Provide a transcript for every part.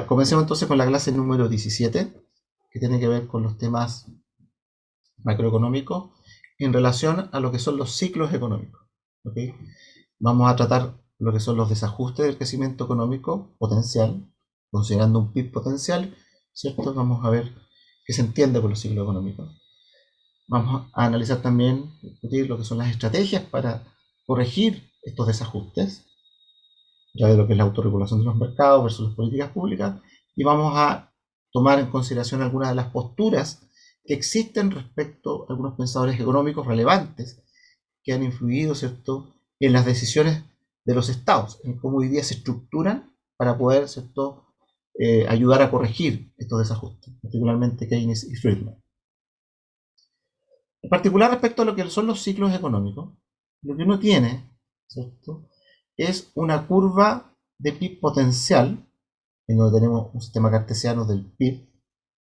Comencemos entonces con la clase número 17, que tiene que ver con los temas macroeconómicos en relación a lo que son los ciclos económicos. ¿Ok? Vamos a tratar lo que son los desajustes del crecimiento económico potencial, considerando un PIB potencial, ¿cierto? Vamos a ver qué se entiende por los ciclos económicos. Vamos a analizar también, discutir lo que son las estrategias para corregir estos desajustes, ya de lo que es la autorregulación de los mercados versus las políticas públicas, y vamos a tomar en consideración algunas de las posturas que existen respecto a algunos pensadores económicos relevantes que han influido, ¿cierto?, en las decisiones de los estados, en cómo hoy día se estructuran para poder, ¿cierto?, ayudar a corregir estos desajustes, particularmente Keynes y Friedman. En particular respecto a lo que son los ciclos económicos, lo que uno tiene, ¿cierto?, es una curva de PIB potencial, en donde tenemos un sistema cartesiano del PIB,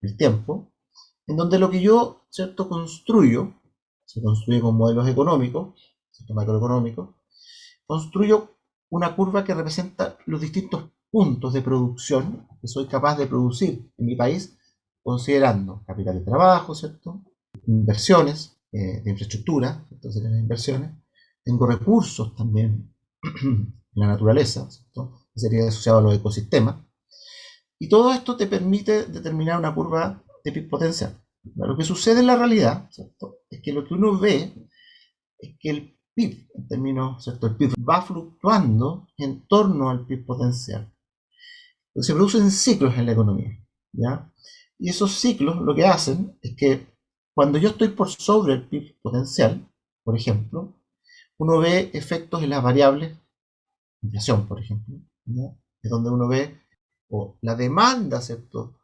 el tiempo, en donde lo que yo, ¿cierto?, construyo, se construye con modelos económicos, ¿cierto?, macroeconómicos, construyo una curva que representa los distintos puntos de producción que soy capaz de producir en mi país, considerando capital de trabajo, ¿cierto?, inversiones de infraestructura, entonces las inversiones, tengo recursos también en la naturaleza, ¿cierto?, que sería asociado a los ecosistemas, y todo esto te permite determinar una curva de PIB potencial. Lo que sucede en la realidad, ¿cierto?, es que lo que uno ve es que el PIB, en términos, ¿cierto?, el PIB va fluctuando en torno al PIB potencial. Entonces se producen ciclos en la economía, ¿ya? Y esos ciclos lo que hacen es que cuando yo estoy por sobre el PIB potencial, por ejemplo, uno ve efectos en las variables, inflación, por ejemplo, ¿ya?, es donde uno ve o la demanda, ¿cierto?,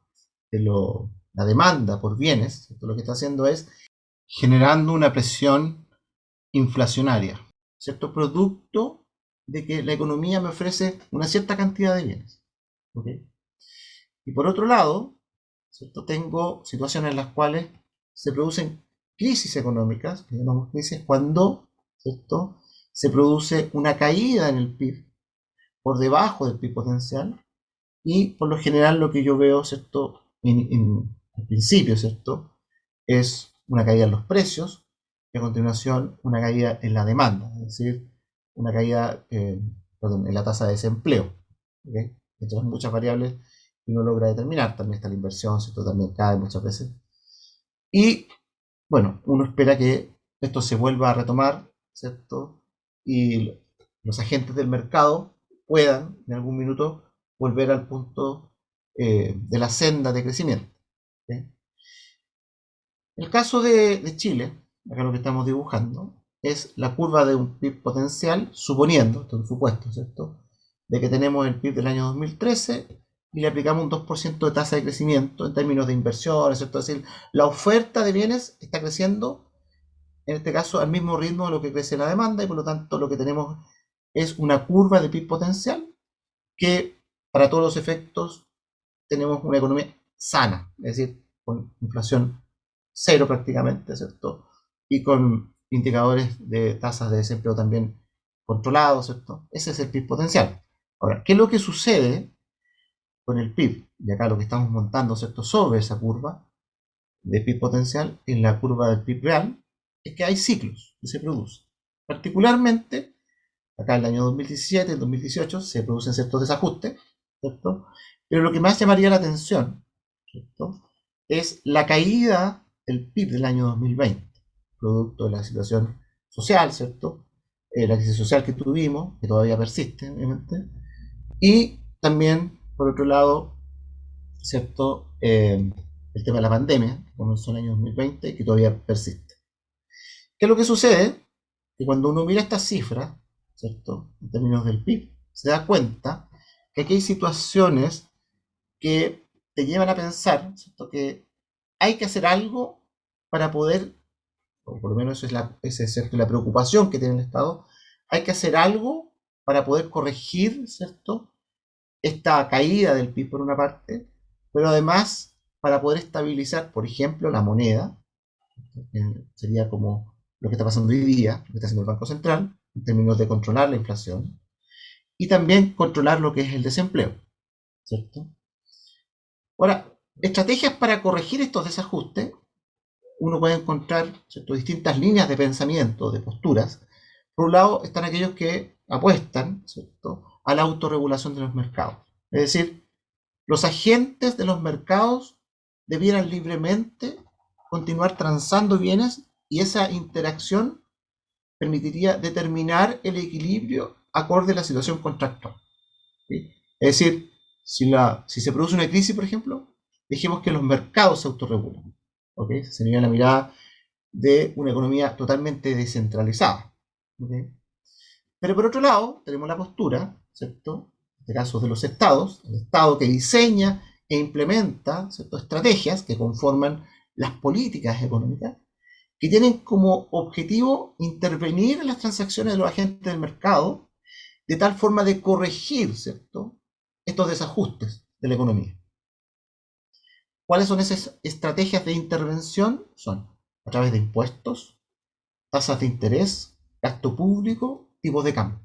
la demanda por bienes, ¿cierto?, lo que está haciendo es generando una presión inflacionaria, ¿cierto?, producto de que la economía me ofrece una cierta cantidad de bienes. ¿Ok? Y por otro lado, ¿cierto?, tengo situaciones en las cuales se producen crisis económicas, que llamamos crisis, cuando, ¿cierto?, se produce una caída en el PIB por debajo del PIB potencial, y por lo general lo que yo veo, ¿cierto?, al principio, ¿cierto?, es una caída en los precios y a continuación una caída en la demanda, es decir, una caída en la tasa de desempleo. ¿Okay? Entonces muchas variables que uno logra determinar, también está la inversión, ¿cierto?, también cae muchas veces. Y bueno, uno espera que esto se vuelva a retomar, ¿cierto?, y los agentes del mercado puedan en algún minuto volver al punto de la senda de crecimiento. ¿Okay? El caso de Chile, acá lo que estamos dibujando, es la curva de un PIB potencial, suponiendo, esto es un supuesto, ¿cierto?, de que tenemos el PIB del año 2013 y le aplicamos un 2% de tasa de crecimiento en términos de inversiones, ¿cierto? Es decir, la oferta de bienes está creciendo, en este caso, al mismo ritmo de lo que crece la demanda, y por lo tanto lo que tenemos es una curva de PIB potencial que, para todos los efectos, tenemos una economía sana, es decir, con inflación cero prácticamente, ¿cierto? Y con indicadores de tasas de desempleo también controlados, ¿cierto? Ese es el PIB potencial. Ahora, ¿qué es lo que sucede con el PIB? Y acá lo que estamos montando, ¿cierto?, sobre esa curva de PIB potencial, en la curva del PIB real, es que hay ciclos que se producen. Particularmente, acá en el año 2017, el 2018, se producen ciertos desajustes, ¿cierto? Pero lo que más llamaría la atención, ¿cierto?, es la caída del PIB del año 2020, producto de la situación social, ¿cierto? La crisis social que tuvimos, que todavía persiste, obviamente, y también, por otro lado, ¿cierto?, el tema de la pandemia, que comenzó en el año 2020 y que todavía persiste. ¿Qué es lo que sucede? Que cuando uno mira estas cifras, ¿cierto?, en términos del PIB, se da cuenta que aquí hay situaciones que te llevan a pensar, ¿cierto?, que hay que hacer algo para poder, o por lo menos esa es, ¿cierto?, la preocupación que tiene el Estado, hay que hacer algo para poder corregir, ¿cierto?, esta caída del PIB por una parte, pero además para poder estabilizar, por ejemplo, la moneda, que sería como lo que está pasando hoy día, lo que está haciendo el Banco Central, en términos de controlar la inflación, y también controlar lo que es el desempleo, ¿cierto? Ahora, estrategias para corregir estos desajustes, uno puede encontrar, ¿cierto?, distintas líneas de pensamiento, de posturas. Por un lado están aquellos que apuestan, ¿cierto?, a la autorregulación de los mercados. Es decir, los agentes de los mercados debieran libremente continuar transando bienes y esa interacción permitiría determinar el equilibrio acorde a la situación contractual. ¿Sí? Es decir, si se produce una crisis, por ejemplo, dejemos que los mercados se autorregulen. ¿Okay? Esa sería la mirada de una economía totalmente descentralizada. ¿Okay? Pero por otro lado, tenemos la postura, ¿cierto?, en este caso de los estados, el estado que diseña e implementa, ¿cierto?, estrategias que conforman las políticas económicas, que tienen como objetivo intervenir en las transacciones de los agentes del mercado de tal forma de corregir, ¿cierto?, estos desajustes de la economía. ¿Cuáles son esas estrategias de intervención? Son a través de impuestos, tasas de interés, gasto público, tipos de cambio.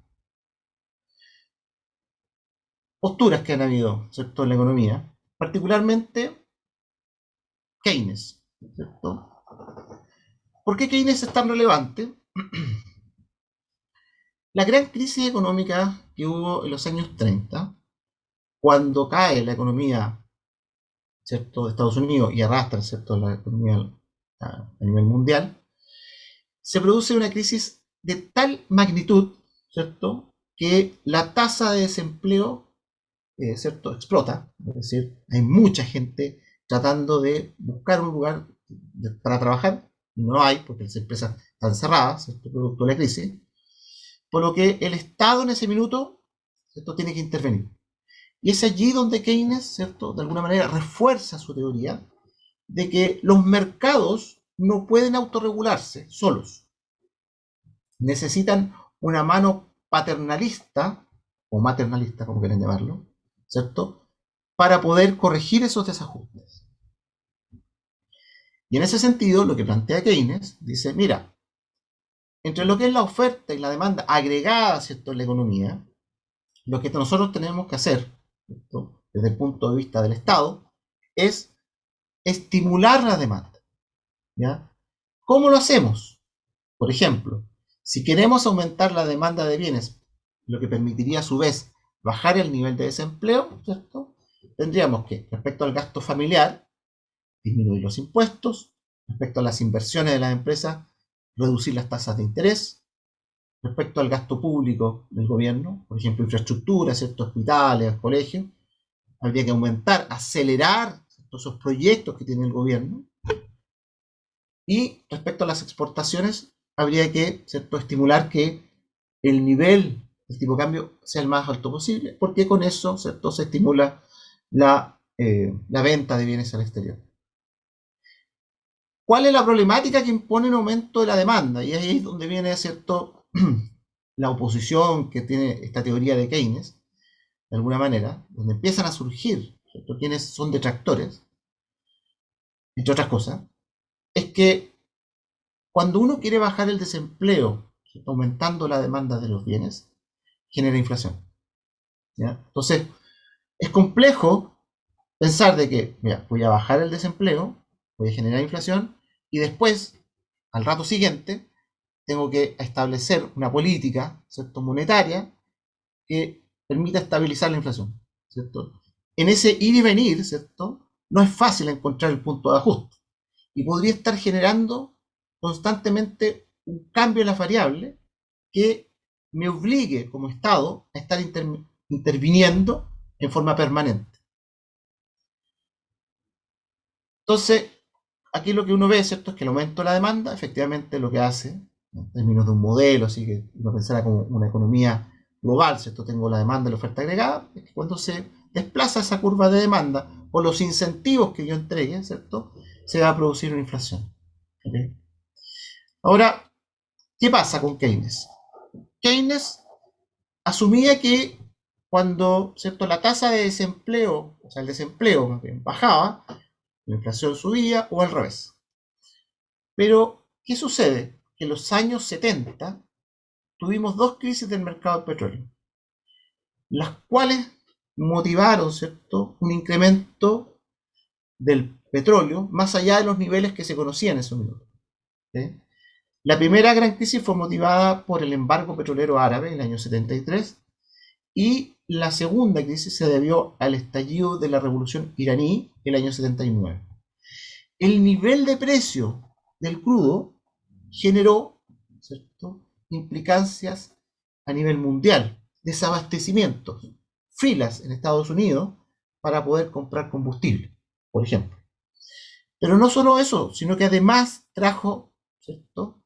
Posturas que han habido, ¿cierto?, en la economía, particularmente Keynes, ¿cierto? ¿Por qué Keynes es tan relevante? La gran crisis económica que hubo en los años 30, cuando cae la economía, ¿cierto?, de Estados Unidos y arrastra, ¿cierto?, la economía a nivel mundial, se produce una crisis de tal magnitud, ¿cierto?, que la tasa de desempleo, ¿cierto?, explota. Es decir, hay mucha gente tratando de buscar un lugar para trabajar, no hay, porque las empresas están cerradas, ¿cierto?, producto de la crisis, por lo que el Estado en ese minuto, ¿cierto?, tiene que intervenir. Y es allí donde Keynes, ¿cierto?, de alguna manera refuerza su teoría de que los mercados no pueden autorregularse solos. Necesitan una mano paternalista, o maternalista, como quieren llamarlo, ¿cierto?, para poder corregir esos desajustes. Y en ese sentido, lo que plantea Keynes, dice, mira, entre lo que es la oferta y la demanda agregada, ¿cierto?, en la economía, lo que nosotros tenemos que hacer, ¿cierto?, desde el punto de vista del Estado, es estimular la demanda. ¿Ya? ¿Cómo lo hacemos? Por ejemplo, si queremos aumentar la demanda de bienes, lo que permitiría a su vez bajar el nivel de desempleo, ¿cierto?, tendríamos que, respecto al gasto familiar, disminuir los impuestos, respecto a las inversiones de las empresas, reducir las tasas de interés, respecto al gasto público del gobierno, por ejemplo, infraestructura, ¿cierto?, hospitales, colegios, habría que aumentar, acelerar, ¿cierto?, esos proyectos que tiene el gobierno. Y respecto a las exportaciones, habría que, ¿cierto?, estimular que el nivel del tipo de cambio sea el más alto posible, porque con eso, ¿cierto?, se estimula la venta de bienes al exterior. ¿Cuál es la problemática que impone un aumento de la demanda? Y ahí es donde viene, ¿cierto?, la oposición que tiene esta teoría de Keynes, de alguna manera, donde empiezan a surgir, ¿cierto?, quienes son detractores, entre otras cosas, es que cuando uno quiere bajar el desempleo, ¿cierto?, aumentando la demanda de los bienes, genera inflación. ¿Ya? Entonces, es complejo pensar de que, mira, voy a bajar el desempleo, voy a generar inflación, y después, al rato siguiente, tengo que establecer una política, ¿cierto?, monetaria que permita estabilizar la inflación, ¿cierto? En ese ir y venir, ¿cierto?, no es fácil encontrar el punto de ajuste y podría estar generando constantemente un cambio en las variables que me obligue como Estado a estar interviniendo en forma permanente. Entonces, aquí lo que uno ve, ¿cierto?, es que el aumento de la demanda efectivamente lo que hace, en términos de un modelo, así que uno pensara como una economía global, ¿cierto?, tengo la demanda y la oferta agregada, es que cuando se desplaza esa curva de demanda por los incentivos que yo entregue, ¿cierto?, se va a producir una inflación. ¿Okay? Ahora, ¿qué pasa con Keynes? Keynes asumía que cuando, ¿cierto?, la tasa de desempleo, o sea, el desempleo más bien, bajaba, la inflación subía o al revés. Pero, ¿qué sucede? Que en los años 70 tuvimos dos crisis del mercado del petróleo, las cuales motivaron, ¿cierto?, un incremento del petróleo más allá de los niveles que se conocían en esos minutos. ¿Sí? La primera gran crisis fue motivada por el embargo petrolero árabe en el año 73 y la segunda crisis se debió al estallido de la revolución iraní en el año 79. El nivel de precio del crudo generó, ¿cierto?, implicancias a nivel mundial, desabastecimientos, filas en Estados Unidos para poder comprar combustible, por ejemplo. Pero no solo eso, sino que además trajo, ¿cierto?,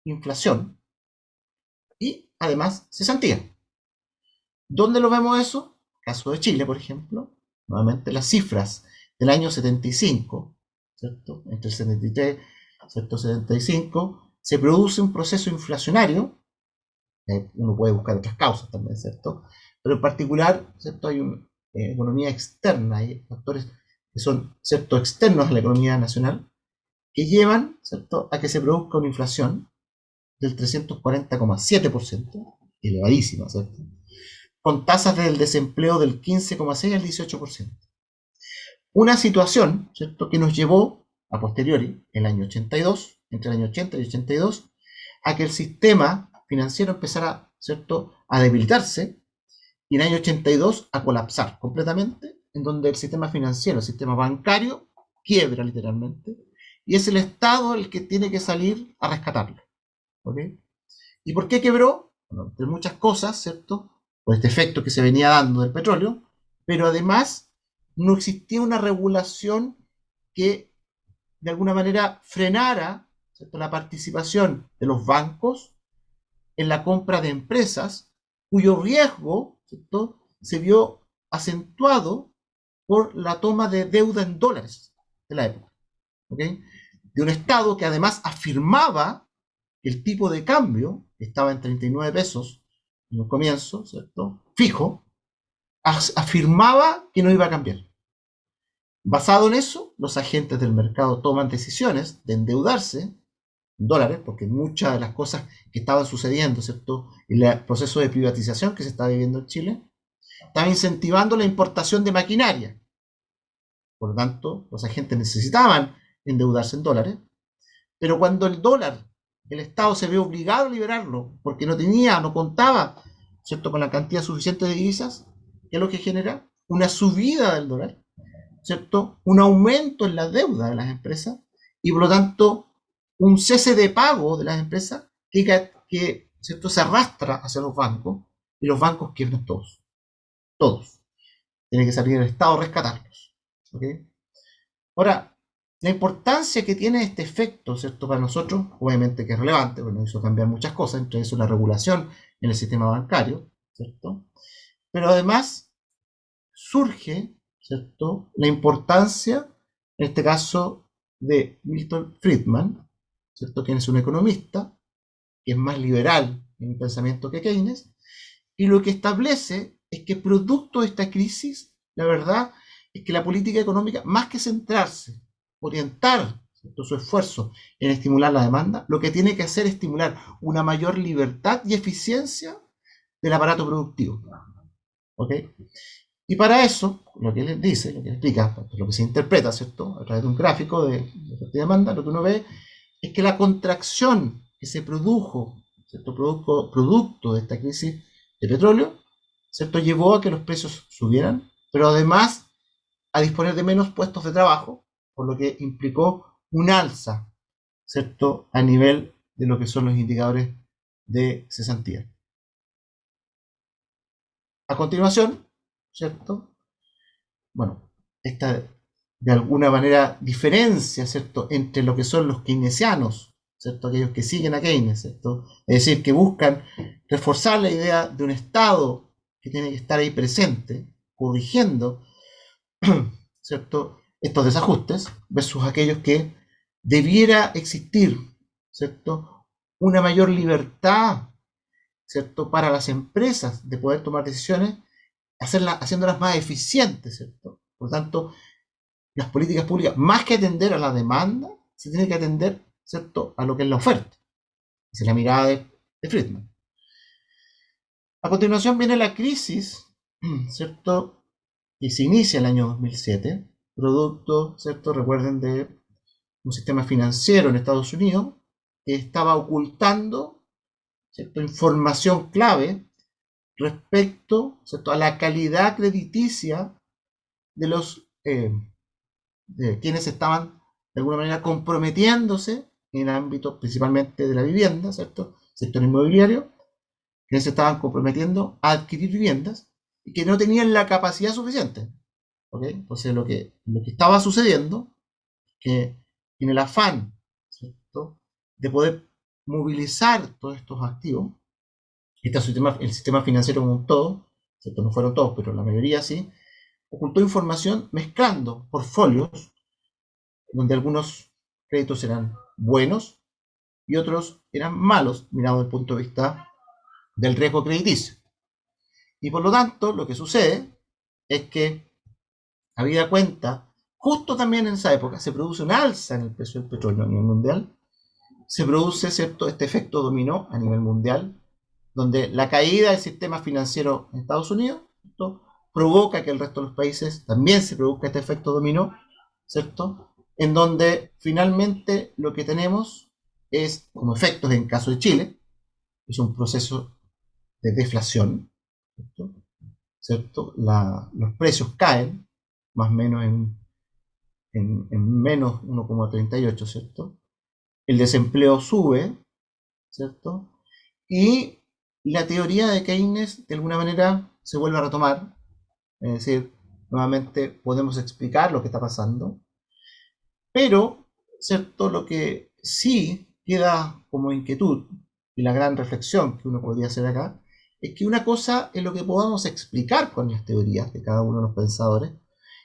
inflación y además cesantía. ¿Dónde lo vemos eso? Caso de Chile, por ejemplo, nuevamente las cifras del año 75, ¿cierto? Entre el 73 y 75, se produce un proceso inflacionario, uno puede buscar otras causas también, ¿cierto? Pero en particular, ¿cierto? Hay una economía externa, hay factores que son, ¿cierto?, externos a la economía nacional, que llevan, ¿cierto?, a que se produzca una inflación del 340,7%, elevadísima, ¿cierto?, con tasas del desempleo del 15,6 al 18%. Una situación, ¿cierto?, que nos llevó a posteriori, en el año 82, entre el año 80 y 82, a que el sistema financiero empezara, ¿cierto?, a debilitarse y en el año 82 a colapsar completamente, en donde el sistema financiero, el sistema bancario, quiebra literalmente, y es el Estado el que tiene que salir a rescatarlo. ¿Ok? ¿Y por qué quebró? Bueno, entre muchas cosas, ¿cierto? Por este efecto que se venía dando del petróleo, pero además no existía una regulación que de alguna manera frenara, ¿cierto?, la participación de los bancos en la compra de empresas cuyo riesgo, ¿cierto?, se vio acentuado por la toma de deuda en dólares de la época. ¿Ok? De un Estado que además afirmaba que el tipo de cambio, que estaba en 39 pesos en un comienzo, ¿cierto?, fijo, afirmaba que no iba a cambiar. Basado en eso, los agentes del mercado toman decisiones de endeudarse en dólares, porque muchas de las cosas que estaban sucediendo, ¿cierto?, en el proceso de privatización que se está viviendo en Chile, estaba incentivando la importación de maquinaria. Por lo tanto, los agentes necesitaban endeudarse en dólares, pero cuando el dólar, el Estado se ve obligado a liberarlo porque no tenía, no contaba, ¿cierto?, con la cantidad suficiente de divisas, ¿qué es lo que genera? Una subida del dólar, ¿cierto?, un aumento en la deuda de las empresas y por lo tanto un cese de pago de las empresas que ¿cierto?, se arrastra hacia los bancos y los bancos quiebran todos. Todos. Tiene que salir el Estado a rescatarlos. ¿Ok? Ahora, la importancia que tiene este efecto, ¿cierto?, para nosotros, obviamente que es relevante, porque nos hizo cambiar muchas cosas, entre eso la regulación en el sistema bancario, ¿cierto? Pero además surge, ¿cierto?, la importancia, en este caso, de Milton Friedman, ¿cierto?, quien es un economista, que es más liberal en el pensamiento que Keynes, y lo que establece es que producto de esta crisis, la verdad es que la política económica, más que centrarse, orientar, ¿cierto?, su esfuerzo en estimular la demanda, lo que tiene que hacer es estimular una mayor libertad y eficiencia del aparato productivo. ¿Ok? Y para eso, lo que él dice, lo que él explica, lo que se interpreta, ¿cierto?, a través de un gráfico de oferta y demanda, lo que uno ve es que la contracción que se produjo, ¿cierto?, producto de esta crisis de petróleo, ¿cierto?, llevó a que los precios subieran, pero además a disponer de menos puestos de trabajo, por lo que implicó un alza, ¿cierto?, a nivel de lo que son los indicadores de cesantía. A continuación, ¿cierto?, bueno, esta de alguna manera diferencia, ¿cierto?, entre lo que son los keynesianos, ¿cierto?, aquellos que siguen a Keynes, ¿cierto?, es decir, que buscan reforzar la idea de un Estado que tiene que estar ahí presente, corrigiendo, ¿cierto?, estos desajustes, versus aquellos que debiera existir, ¿cierto?, una mayor libertad, ¿cierto?, para las empresas de poder tomar decisiones, haciéndolas más eficientes, ¿cierto? Por tanto, las políticas públicas, más que atender a la demanda, se tiene que atender, ¿cierto?, a lo que es la oferta. Esa es la mirada de Friedman. A continuación viene la crisis, ¿cierto?, que se inicia en el año 2007, producto, ¿cierto? Recuerden de un sistema financiero en Estados Unidos que estaba ocultando, ¿cierto?, información clave respecto, ¿cierto?, a la calidad crediticia de los de quienes estaban de alguna manera comprometiéndose en el ámbito principalmente de la vivienda, ¿cierto?, sector inmobiliario, que se estaban comprometiendo a adquirir viviendas y que no tenían la capacidad suficiente. ¿Okay? Entonces lo que estaba sucediendo, que en el afán, ¿cierto?, de poder movilizar todos estos activos, el sistema financiero como un todo, ¿cierto?, no fueron todos, pero la mayoría sí, ocultó información mezclando portfolios donde algunos créditos eran buenos y otros eran malos, mirado desde el punto de vista del riesgo crediticio. Y por lo tanto, lo que sucede es que, habida cuenta, justo también en esa época se produce una alza en el precio del petróleo a nivel mundial, se produce, ¿cierto?, este efecto dominó a nivel mundial, donde la caída del sistema financiero en Estados Unidos, ¿cierto?, provoca que el resto de los países también se produzca este efecto dominó, ¿cierto?, en donde finalmente lo que tenemos es, como efectos en caso de Chile, es un proceso de deflación, ¿cierto? ¿Cierto? Los precios caen, más o menos en menos 1,38, ¿cierto? El desempleo sube, ¿cierto? Y la teoría de Keynes de alguna manera se vuelve a retomar, es decir, nuevamente podemos explicar lo que está pasando, pero, ¿cierto? Lo que sí queda como inquietud y la gran reflexión que uno podría hacer acá es que una cosa es lo que podamos explicar con las teorías de cada uno de los pensadores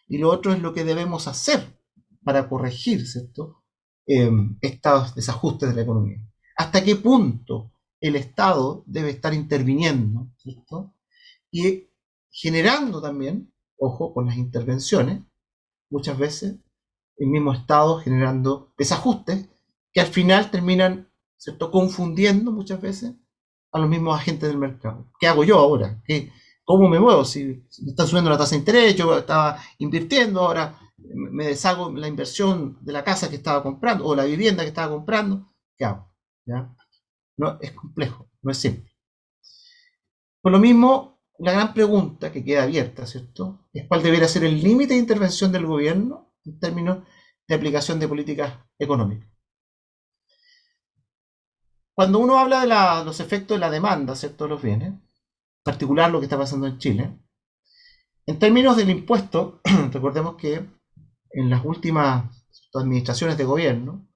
y lo otro es lo que debemos hacer para corregir, ¿cierto?, estos desajustes de la economía. ¿Hasta qué punto el Estado debe estar interviniendo, ¿cierto?, y generando también, ojo, con las intervenciones, muchas veces el mismo Estado generando desajustes que al final terminan, ¿cierto?, confundiendo muchas veces a los mismos agentes del mercado. ¿Qué hago yo ahora? ¿Cómo me muevo? Si me están subiendo la tasa de interés, yo estaba invirtiendo, ahora me deshago la inversión de la casa que estaba comprando o la vivienda que estaba comprando. ¿Qué hago? ¿Ya? No, es complejo, no es simple. Por lo mismo, la gran pregunta que queda abierta, ¿cierto?, es cuál debería ser el límite de intervención del gobierno en términos de aplicación de políticas económicas. Cuando uno habla de los efectos de la demanda, ¿cierto?, de los bienes, en particular lo que está pasando en Chile, en términos del impuesto, recordemos que en las últimas administraciones de gobierno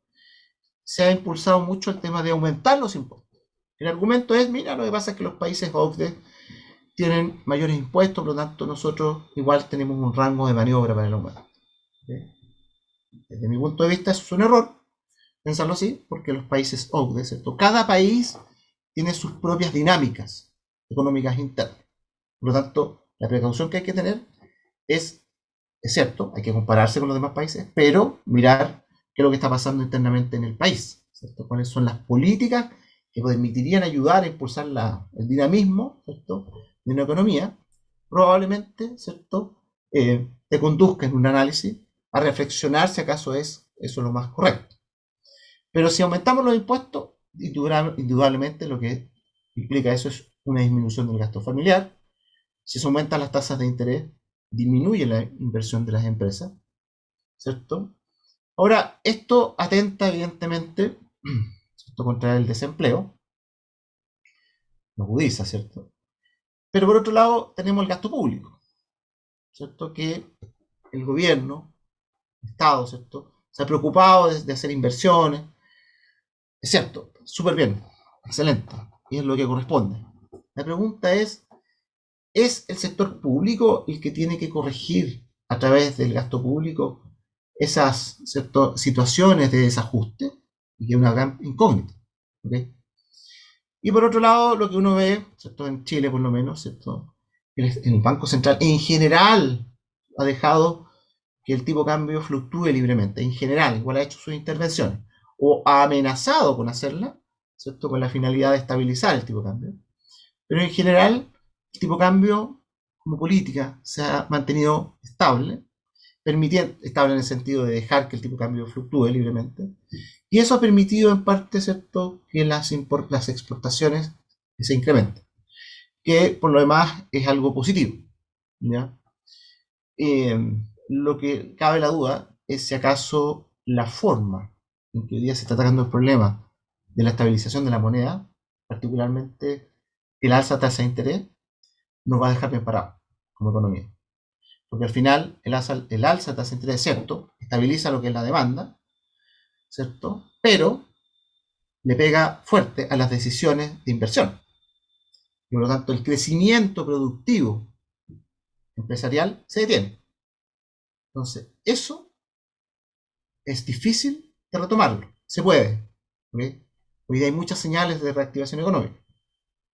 se ha impulsado mucho el tema de aumentar los impuestos. El argumento es, mira, lo que pasa es que los países OCDE tienen mayores impuestos, por lo tanto nosotros igual tenemos un rango de maniobra para el aumento. ¿Sí? Desde mi punto de vista eso es un error, pensarlo así, porque los países OCDE, ¿cierto?, cada país tiene sus propias dinámicas económicas internas. Por lo tanto, la precaución que hay que tener es cierto, hay que compararse con los demás países, pero mirar qué es lo que está pasando internamente en el país, ¿cierto?, cuáles son las políticas que permitirían ayudar a impulsar el dinamismo, ¿cierto?, de una economía, probablemente, ¿cierto?, te conduzca en un análisis a reflexionar si acaso es eso lo más correcto. Pero si aumentamos los impuestos, indudablemente lo que implica eso es una disminución del gasto familiar. Si se aumentan las tasas de interés, disminuye la inversión de las empresas, ¿cierto? Ahora, esto atenta evidentemente, ¿cierto?, contra el desempleo, lo agudiza, ¿cierto? Pero por otro lado tenemos el gasto público, ¿cierto?, que el gobierno, el Estado, ¿cierto?, se ha preocupado de hacer inversiones, es cierto, súper bien, excelente, y es lo que corresponde. La pregunta ¿es el sector público el que tiene que corregir a través del gasto público esas, ¿cierto?, situaciones de desajuste? Y que es una gran incógnita. ¿Okay? Y por otro lado, lo que uno ve, ¿cierto?, en Chile por lo menos, ¿cierto?, el Banco Central en general ha dejado que el tipo de cambio fluctúe libremente, en general, igual ha hecho sus intervenciones, o ha amenazado con hacerla, ¿cierto?, con la finalidad de estabilizar el tipo de cambio. Pero en general, el tipo de cambio como política se ha mantenido estable, estable en el sentido de dejar que el tipo de cambio fluctúe libremente, y eso ha permitido en parte, ¿cierto?, que las exportaciones se incrementen, que por lo demás es algo positivo, ¿ya? Eh, lo que cabe la duda es si acaso la forma en que hoy día se está atacando el problema de la estabilización de la moneda, particularmente el alza de tasa de interés, nos va a dejar bien parados como economía. Porque al final el alza de tasa de interés, ¿cierto?, estabiliza lo que es la demanda, ¿cierto?, pero le pega fuerte a las decisiones de inversión. Y por lo tanto, el crecimiento productivo empresarial se detiene. Entonces, eso es difícil de retomarlo. Se puede. ¿Okay? Hoy día hay muchas señales de reactivación económica.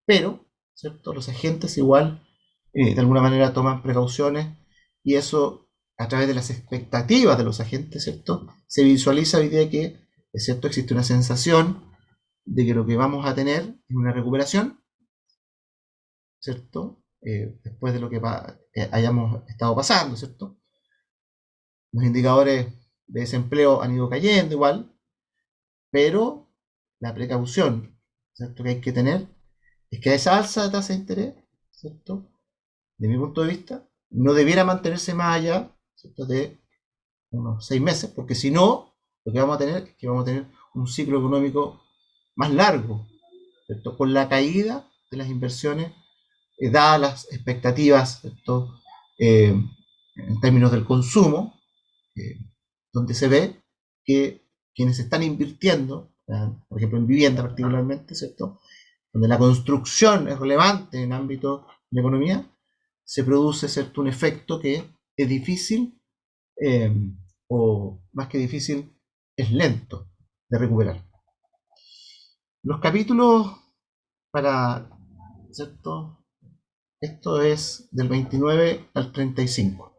Pero, ¿cierto?, los agentes igual, de alguna manera, toman precauciones y eso, a través de las expectativas de los agentes, ¿cierto?, se visualiza hoy día que, es cierto, existe una sensación de que lo que vamos a tener es una recuperación, ¿cierto? Después de lo que hayamos estado pasando, ¿cierto? Los indicadores de desempleo han ido cayendo igual, pero la precaución, ¿cierto?, que hay que tener es que esa alza de tasa de interés, ¿cierto?, de mi punto de vista, no debiera mantenerse más allá, ¿cierto?, de unos 6 meses, porque si no, lo que vamos a tener es que vamos a tener un ciclo económico más largo, ¿cierto?, con la caída de las inversiones, dadas las expectativas, ¿cierto?, en términos del consumo, eh, donde se ve que quienes están invirtiendo, por ejemplo en vivienda particularmente, ¿cierto?, donde la construcción es relevante en el ámbito de la economía, se produce, ¿cierto?, un efecto que es difícil, eh, o más que difícil, es lento de recuperar. Los capítulos para, ¿cierto? Esto es del 29 al 35.